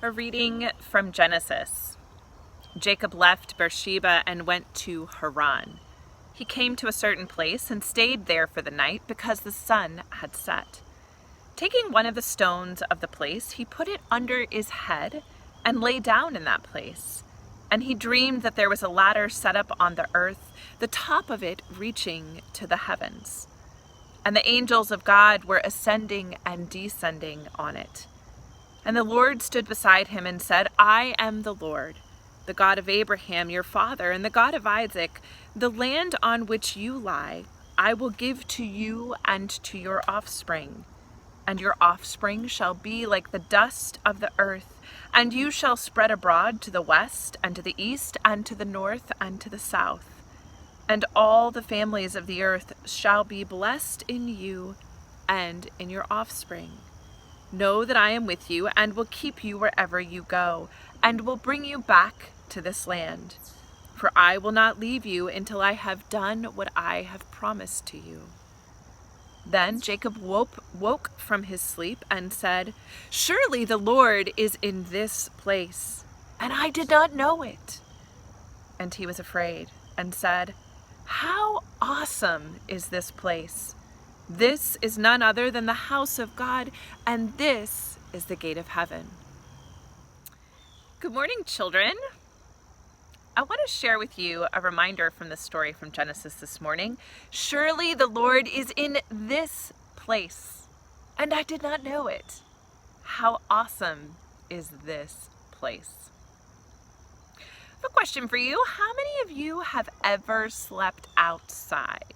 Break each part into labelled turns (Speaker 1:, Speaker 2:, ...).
Speaker 1: A reading from Genesis. Jacob left Beersheba and went to Haran. He came to a certain place and stayed there for the night because the sun had set. Taking one of the stones of the place, he put it under his head and lay down in that place. And he dreamed that there was a ladder set up on the earth, the top of it reaching to the heavens. And the angels of God were ascending and descending on it. And the Lord stood beside him and said, I am the Lord, the God of Abraham, your father, and the God of Isaac. The land on which you lie, I will give to you and to your offspring. And your offspring shall be like the dust of the earth, and you shall spread abroad to the west and to the east and to the north and to the south. And all the families of the earth shall be blessed in you and in your offspring. Know that I am with you and will keep you wherever you go, and will bring you back to this land. For I will not leave you until I have done what I have promised to you. Then Jacob woke from his sleep and said, Surely the Lord is in this place, and I did not know it. And he was afraid and said, How awesome is this place! This is none other than the house of God, and this is the gate of heaven. Good morning, children. I want to share with you a reminder from the story from Genesis this morning. Surely the Lord is in this place, and I did not know it. How awesome is this place? I have a question for you. How many of you have ever slept outside?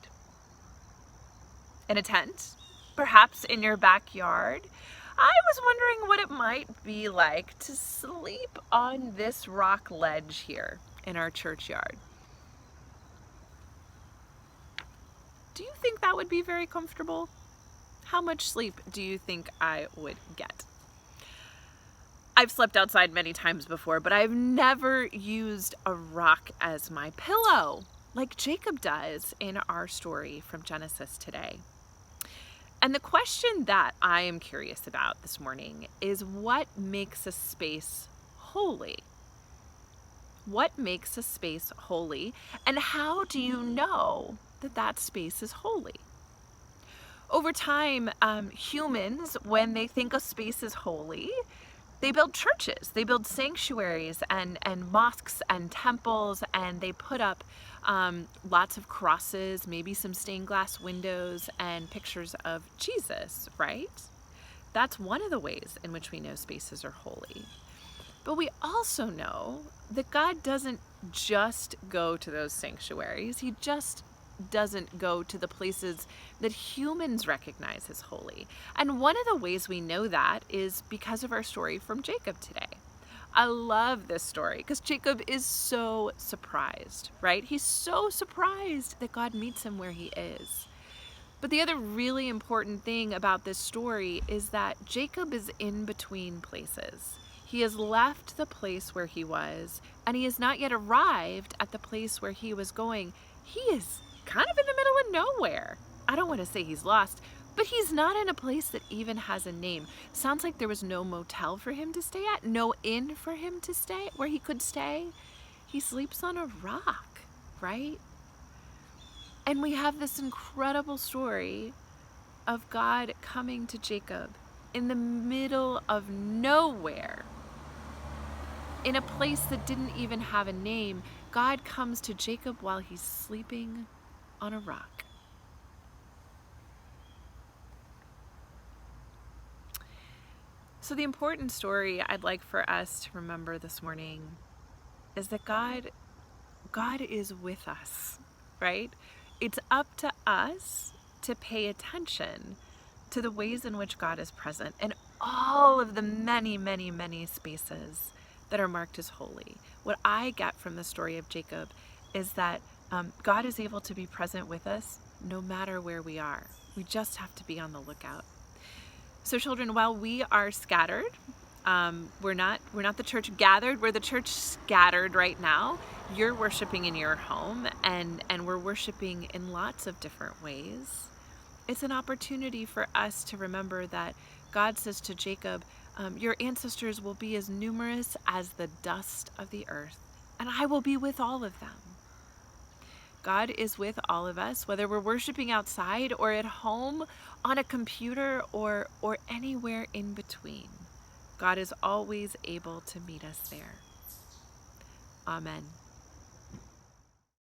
Speaker 1: In a tent, perhaps in your backyard? I was wondering what it might be like to sleep on this rock ledge here in our churchyard. Do you think that would be very comfortable? How much sleep do you think I would get? I've slept outside many times before, but I've never used a rock as my pillow, like Jacob does in our story from Genesis today. And the question that I am curious about this morning is, what makes a space holy? What makes a space holy, and how do you know that that space is holy? Over time, humans, when they think a space is holy, they build churches, they build sanctuaries and mosques and temples, and they put up lots of crosses, maybe some stained glass windows and pictures of Jesus, right? That's one of the ways in which we know spaces are holy. But we also know that God doesn't just go to those sanctuaries. He just doesn't go to the places that humans recognize as holy. And one of the ways we know that is because of our story from Jacob today. I love this story because Jacob is so surprised, right? He's so surprised that God meets him where he is. But the other really important thing about this story is that Jacob is in between places. He has left the place where he was, and he has not yet arrived at the place where he was going. He is kind of in the middle of nowhere. I don't want to say he's lost, but he's not in a place that even has a name. Sounds like there was no motel for him to stay at, no inn for him to stay, where he could stay. He sleeps on a rock, right? And we have this incredible story of God coming to Jacob in the middle of nowhere, in a place that didn't even have a name. God comes to Jacob while he's sleeping on a rock. So the important story I'd like for us to remember this morning is that God is with us, right? It's up to us to pay attention to the ways in which God is present in all of the many, many, many spaces that are marked as holy. What I get from the story of Jacob is that God is able to be present with us no matter where we are. We just have to be on the lookout. So children, while we are scattered, we're not the church gathered, we're the church scattered right now. You're worshiping in your home, and we're worshiping in lots of different ways. It's an opportunity for us to remember that God says to Jacob, Your ancestors will be as numerous as the dust of the earth, and I will be with all of them. God is with all of us, whether we're worshiping outside or at home, on a computer, or anywhere in between. God is always able to meet us there. Amen.